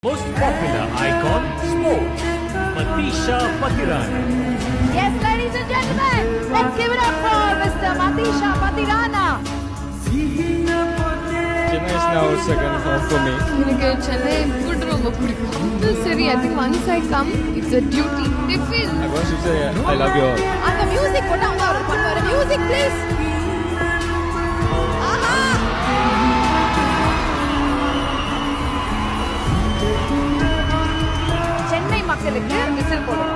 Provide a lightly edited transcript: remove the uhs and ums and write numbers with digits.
Most popular icon, sports, Matisha Patirana. Yes, ladies and gentlemen, let's give it up for Mr. Matisha Patirana. Chennai is now second home for me. எனக்கு Chennai food ரொம்ப பிடிக்கும். சரி, I think once I come, it's a duty. They feel. I want to say I love you all. அந்த music போட்டு அவங்க ஒரு பண்ணுவாரு. Music please. ஆஹா. சென்னை மக்களுக்கு விசில் போடுங்க.